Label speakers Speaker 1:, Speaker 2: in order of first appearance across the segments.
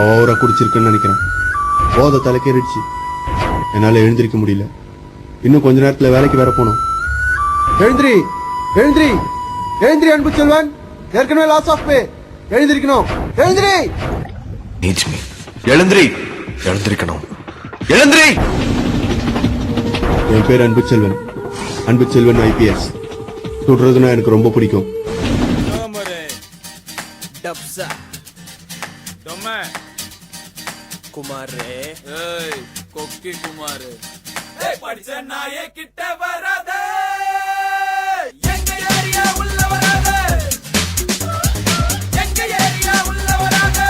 Speaker 1: ஓவரா குடிச்சிருக்குன்னு நினைக்கிறேன். போதை தலைக்கேறிடுச்சு. என்னால எழுந்திருக்க முடியல. இன்னும் கொஞ்ச நேரத்துல வேலைக்கு வேற போனோம். எழுந்திரி எழுந்திரி எழுந்திரி அன்பு செல்வன், ஏற்கனவே லாஸ் ஆஃப் பே. எழுந்திருக்கணும். எழுந்திரி.
Speaker 2: எழுந்திரி. எழுந்திருக்கணும். எழுந்திரி.
Speaker 1: என் பேர் அன்பு செல்வன். அன்பு செல்வன் IPS. சுடுறதுன்னா எனக்கு ரொம்ப பிடிக்கும்.
Speaker 3: குமாரே கொக்கி குமாரு படிச்ச நாயே கிட்ட வராத, எங்க ஏரியா உள்ள வராத, எங்க ஏரியா உள்ள வராத,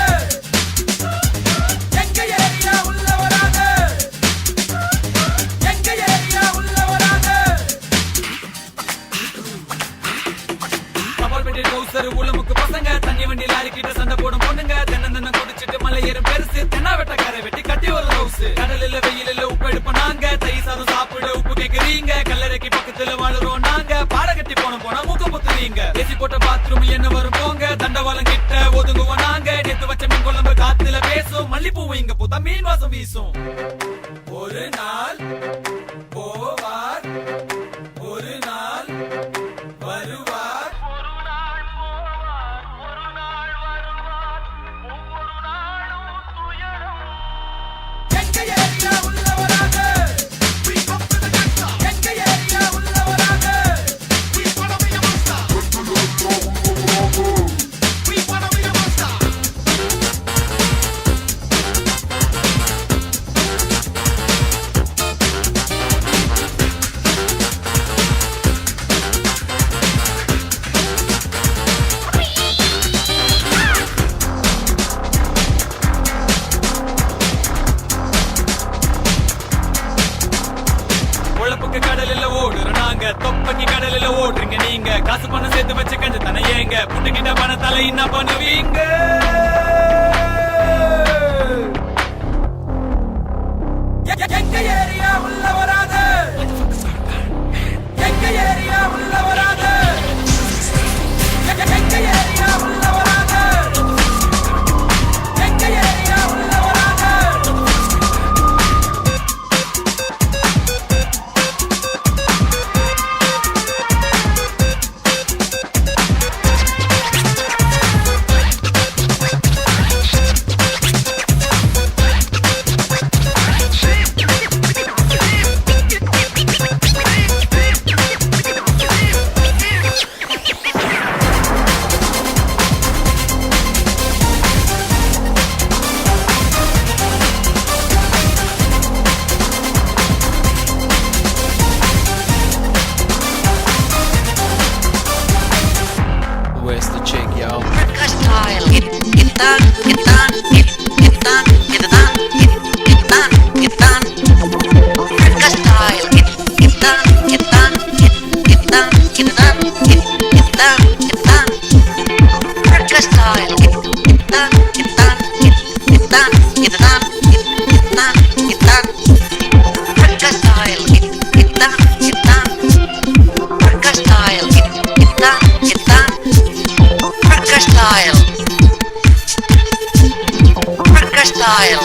Speaker 3: எங்க ஏரியா உள்ள வராத, எங்க ஏரியா உள்ள வராத. கபால் பெட்டி டவுசர் உளமுக்கு பசங்க, தண்ணி வண்டி லாரி கிட்ட சண்டை போடும் பொண்ணுங்க, தென்ன குடிச்சிட்டு மலை ஏறும் பெருசு, தென்னா வெட்ட கரை வெட்டி கட்டி ஒரு ஹவுஸ். கடலில் வெயிலில் உப்பு எடுப்போம் நாங்க, தை சாதம் சாப்பிட உப்பு கேக்குறீங்க, கல்லறைக்கு பக்கத்துல வாழுறோம் நாங்க, பாட கட்டி போனா மூக்க புத்துறீங்க, ஏசி போட்ட பாத்ரூம் என்ன வரும் போங்க, தண்டவாளம் கிட்ட ஒதுங்குவோம் நாங்க, நேத்து வச்ச மீன் குழம்பு காத்துல பேசும், மல்லிப்பூ இங்க பூத்தா மீன் வாசம் வீசும். ஒரு நாள் போவார், ஒரு நாள் வருவார், ஒரு நாள் போவார், ஒரு நாள் வருவார், ஒவ்வொரு நாளும் துயரம். எங்க ஏரியா உள்ள வராத, எங்க ஏரியா உள்ள வராத, we wanna be a monster, we wanna be a monster. உழப்புக்கு கடலில் ஓடுற நாங்க, தொப்பைக்கு கடலில் ஓடுறீங்க நீங்க, காசு பணம் சேர்த்து வச்சு கண்டு தானே ஏங்க, புட்டுக்கிட்ட பணத்தால என்ன பண்ணுவீங்க? எங்க ஏரியா உள்ள வராத, எங்க ஏரியா உள்ள வராத, எங்க ஏரியா உள்ள வராத, எங்க ஏரியா உள்ள வராத.
Speaker 4: Where's the chick, yo?
Speaker 5: Style, get done, get done, get done, get done, get done, get done. Style, get done, get done, get done, get done, get done, get done. Style, get done, get done, get done, get done, get done, get done. Style, get done, get done. Style, get done, get done. Style. Style.